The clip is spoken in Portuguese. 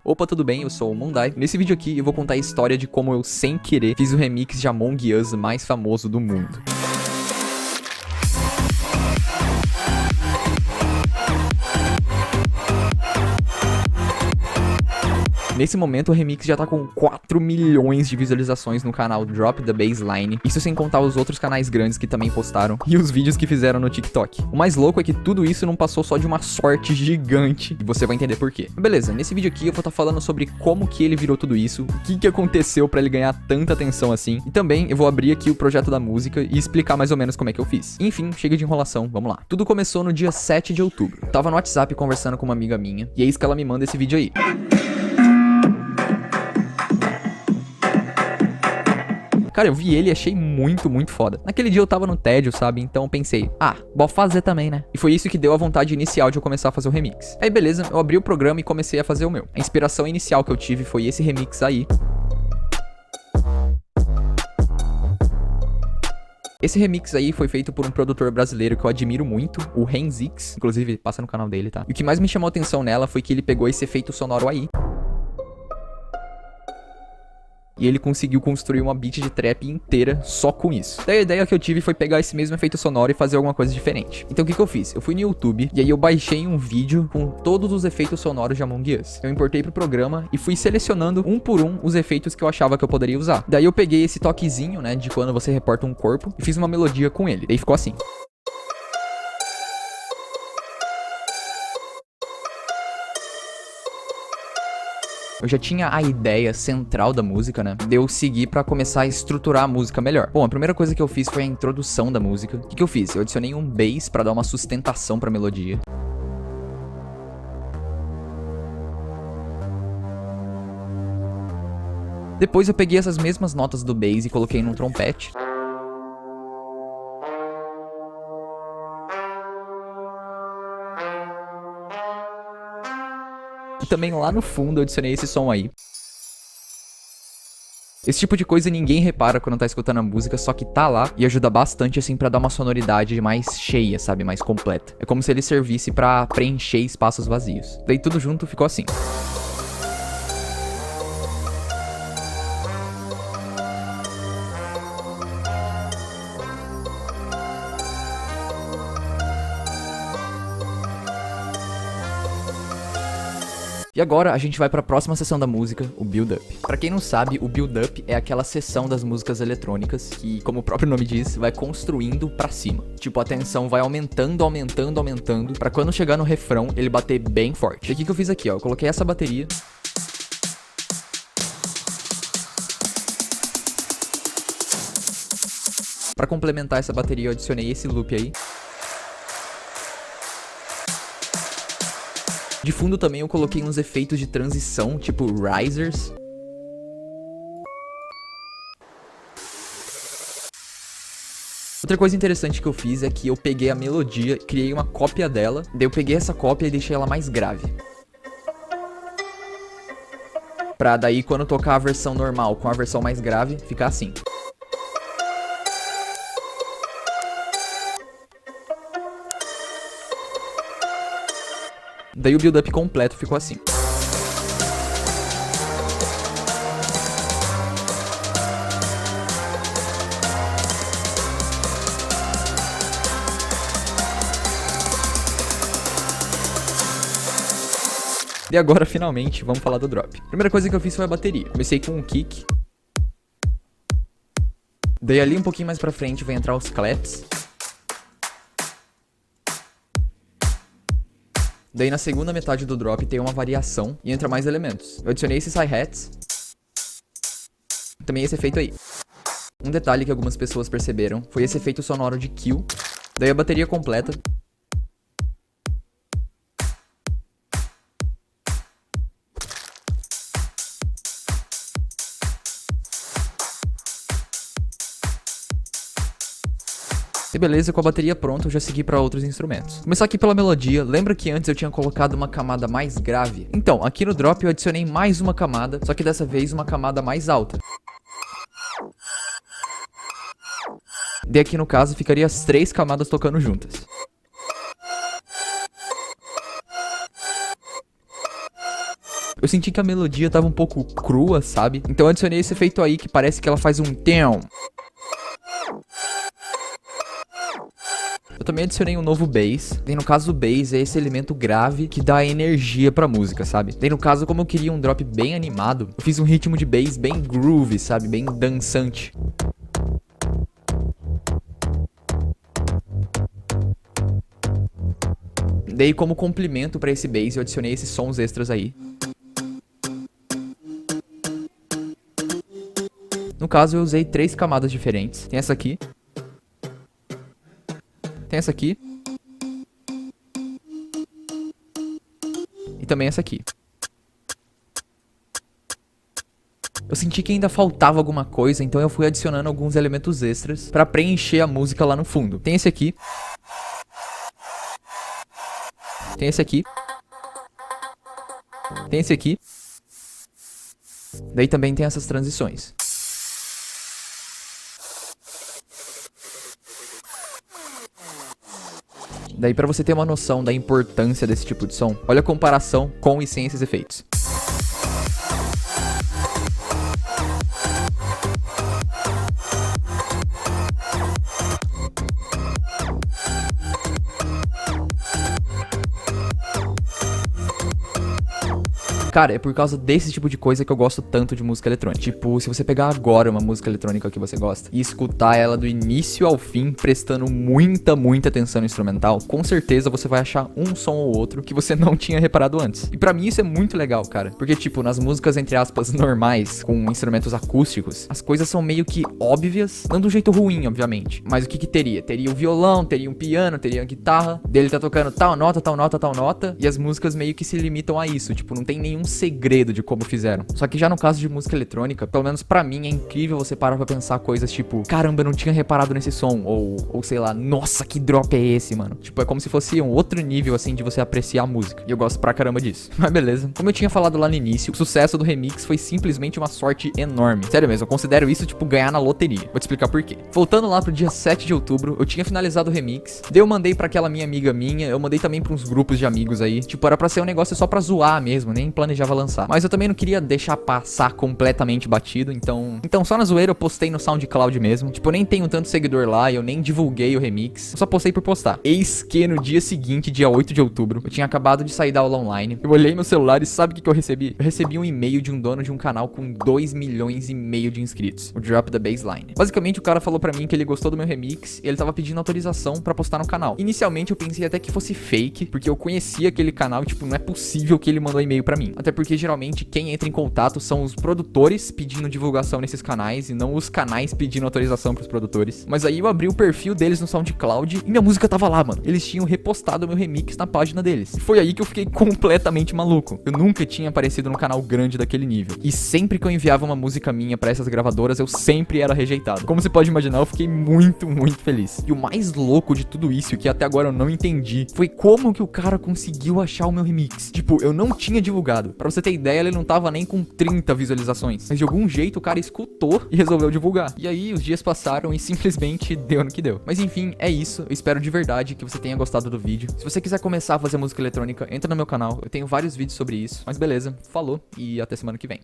Opa, tudo bem? Eu sou o Mondai. Nesse vídeo aqui eu vou contar a história de como eu, sem querer, fiz o remix de Among Us mais famoso do mundo. Nesse momento o remix já tá com 4 milhões de visualizações no canal Drop the Baseline, isso sem contar os outros canais grandes que também postaram, e os vídeos que fizeram no TikTok. O mais louco é que tudo isso não passou só de uma sorte gigante, e você vai entender por quê. Beleza, nesse vídeo aqui eu vou estar falando sobre como que ele virou tudo isso, o que aconteceu pra ele ganhar tanta atenção assim, e também eu vou abrir aqui o projeto da música e explicar mais ou menos como é que eu fiz. Enfim, chega de enrolação, vamos lá. Tudo começou no dia 7 de outubro. Eu tava no WhatsApp conversando com uma amiga minha, e é isso que ela me manda esse vídeo aí. Cara, eu vi ele e achei muito foda. Naquele dia eu tava no tédio, sabe? Então pensei, vou fazer também, né? E foi isso que deu a vontade inicial de eu começar a fazer o remix. Aí beleza, eu abri o programa e comecei a fazer o meu. A inspiração inicial que eu tive foi esse remix aí. Esse remix aí foi feito por um produtor brasileiro que eu admiro muito, o Renzix. Inclusive, passa no canal dele, tá? E o que mais me chamou a atenção nela foi que ele pegou esse efeito sonoro aí. E ele conseguiu construir uma beat de trap inteira só com isso. Daí a ideia que eu tive foi pegar esse mesmo efeito sonoro e fazer alguma coisa diferente. Então o que eu fiz? Eu fui no YouTube e aí eu baixei um vídeo com todos os efeitos sonoros de Among Us. Eu importei pro programa e fui selecionando um por um os efeitos que eu achava que eu poderia usar. Daí eu peguei esse toquezinho, né, de quando você reporta um corpo e fiz uma melodia com ele. Daí ficou assim. Eu já tinha a ideia central da música, né? De eu seguir pra começar a estruturar a música melhor. Bom, a primeira coisa que eu fiz foi a introdução da música. O que eu fiz? Eu adicionei um bass pra dar uma sustentação pra melodia. Depois eu peguei essas mesmas notas do bass e coloquei num trompete. E também lá no fundo eu adicionei esse som aí. Esse tipo de coisa ninguém repara quando tá escutando a música, só que tá lá e ajuda bastante assim pra dar uma sonoridade mais cheia, sabe, mais completa. É como se ele servisse pra preencher espaços vazios. Daí tudo junto ficou assim. E agora a gente vai pra próxima seção da música, o build-up. Pra quem não sabe, o build-up é aquela seção das músicas eletrônicas que, como o próprio nome diz, vai construindo pra cima. Tipo, a tensão vai aumentando, pra quando chegar no refrão, ele bater bem forte. E o que eu fiz aqui, ó, eu coloquei essa bateria. Pra complementar essa bateria, eu adicionei esse loop aí. De fundo também eu coloquei uns efeitos de transição, tipo risers. Outra coisa interessante que eu fiz é que eu peguei a melodia, criei uma cópia dela, daí eu peguei essa cópia e deixei ela mais grave. Pra daí quando tocar a versão normal com a versão mais grave, ficar assim. Daí o build-up completo ficou assim. E agora, finalmente, vamos falar do drop. Primeira coisa que eu fiz foi a bateria. Comecei com um kick. Daí ali um pouquinho mais pra frente vai entrar os claps. Daí na segunda metade do drop tem uma variação e entra mais elementos. Eu adicionei esses hi-hats. Também esse efeito aí. Um detalhe que algumas pessoas perceberam foi esse efeito sonoro de kill. Daí a bateria completa. E beleza, com a bateria pronta eu já segui para outros instrumentos. Começar aqui pela melodia. Lembra que antes eu tinha colocado uma camada mais grave? Então, aqui no drop eu adicionei mais uma camada, só que dessa vez uma camada mais alta. Daí aqui no caso ficaria as 3 camadas tocando juntas. Eu senti que a melodia tava um pouco crua, sabe? Então eu adicionei esse efeito aí que parece que ela faz um tem. Eu também adicionei um novo bass. Daí no caso o bass é esse elemento grave que dá energia pra música, sabe? Daí no caso, como eu queria um drop bem animado, eu fiz um ritmo de bass bem groovy, sabe? Bem dançante. Daí como complemento pra esse bass eu adicionei esses sons extras aí. No caso eu usei 3 camadas diferentes. Tem essa aqui. Tem essa aqui. E também essa aqui. Eu senti que ainda faltava alguma coisa, então eu fui adicionando alguns elementos extras pra preencher a música lá no fundo. Tem esse aqui. Tem esse aqui. Tem esse aqui. Daí também tem essas transições. Daí pra você ter uma noção da importância desse tipo de som, olha a comparação com e sem esses efeitos. Cara, é por causa desse tipo de coisa que eu gosto tanto de música eletrônica. Tipo, se você pegar agora uma música eletrônica que você gosta e escutar ela do início ao fim, prestando muita atenção no instrumental, com certeza você vai achar um som ou outro que você não tinha reparado antes. E pra mim isso é muito legal, cara. Porque, tipo, nas músicas, entre aspas, normais, com instrumentos acústicos, as coisas são meio que óbvias, não de um jeito ruim, obviamente. Mas o que que teria? Teria o violão, teria um piano, teria a guitarra, dele tá tocando tal nota, tal nota, tal nota, e as músicas meio que se limitam a isso. Tipo, não tem nenhum segredo de como fizeram. Só que já no caso de música eletrônica, pelo menos pra mim, é incrível você parar pra pensar coisas tipo, caramba, eu não tinha reparado nesse som, ou sei lá, nossa, que drop é esse, mano? Tipo, é como se fosse um outro nível, assim, de você apreciar a música. E eu gosto pra caramba disso. Mas beleza. Como eu tinha falado lá no início, o sucesso do remix foi simplesmente uma sorte enorme. Sério mesmo, eu considero isso, tipo, ganhar na loteria. Vou te explicar por quê. Voltando lá pro dia 7 de outubro, eu tinha finalizado o remix, daí eu mandei pra aquela minha amiga minha, eu mandei também pra uns grupos de amigos aí, tipo, era pra ser um negócio só pra zoar mesmo, nem planejava lançar. Mas eu também não queria deixar passar completamente batido, então só na zoeira eu postei no SoundCloud mesmo. Tipo, eu nem tenho tanto seguidor lá, eu nem divulguei o remix, eu só postei por postar. Eis que no dia seguinte, dia 8 de outubro, eu tinha acabado de sair da aula online, eu olhei meu celular e sabe o que eu recebi? Eu recebi um e-mail de um dono de um canal com 2,5 milhões de inscritos, o Drop the Bassline. Basicamente o cara falou pra mim que ele gostou do meu remix e ele tava pedindo autorização pra postar no canal. Inicialmente eu pensei até que fosse fake, porque eu conhecia aquele canal e tipo, não é possível que ele mandou e-mail pra mim. Até porque geralmente quem entra em contato são os produtores pedindo divulgação nesses canais e não os canais pedindo autorização pros produtores. Mas aí eu abri o perfil deles no SoundCloud e minha música tava lá, mano. Eles tinham repostado o meu remix na página deles. E foi aí que eu fiquei completamente maluco. Eu nunca tinha aparecido num canal grande daquele nível. E sempre que eu enviava uma música minha pra essas gravadoras, eu sempre era rejeitado. Como você pode imaginar, eu fiquei muito feliz. E o mais louco de tudo isso, que até agora eu não entendi, foi como que o cara conseguiu achar o meu remix. Tipo, eu não tinha divulgado. Pra você ter ideia, ele não tava nem com 30 visualizações. Mas de algum jeito o cara escutou e resolveu divulgar. E aí os dias passaram e simplesmente deu no que deu. Mas enfim, é isso. Eu espero de verdade que você tenha gostado do vídeo. Se você quiser começar a fazer música eletrônica, entra no meu canal. Eu tenho vários vídeos sobre isso. Mas beleza, falou e até semana que vem.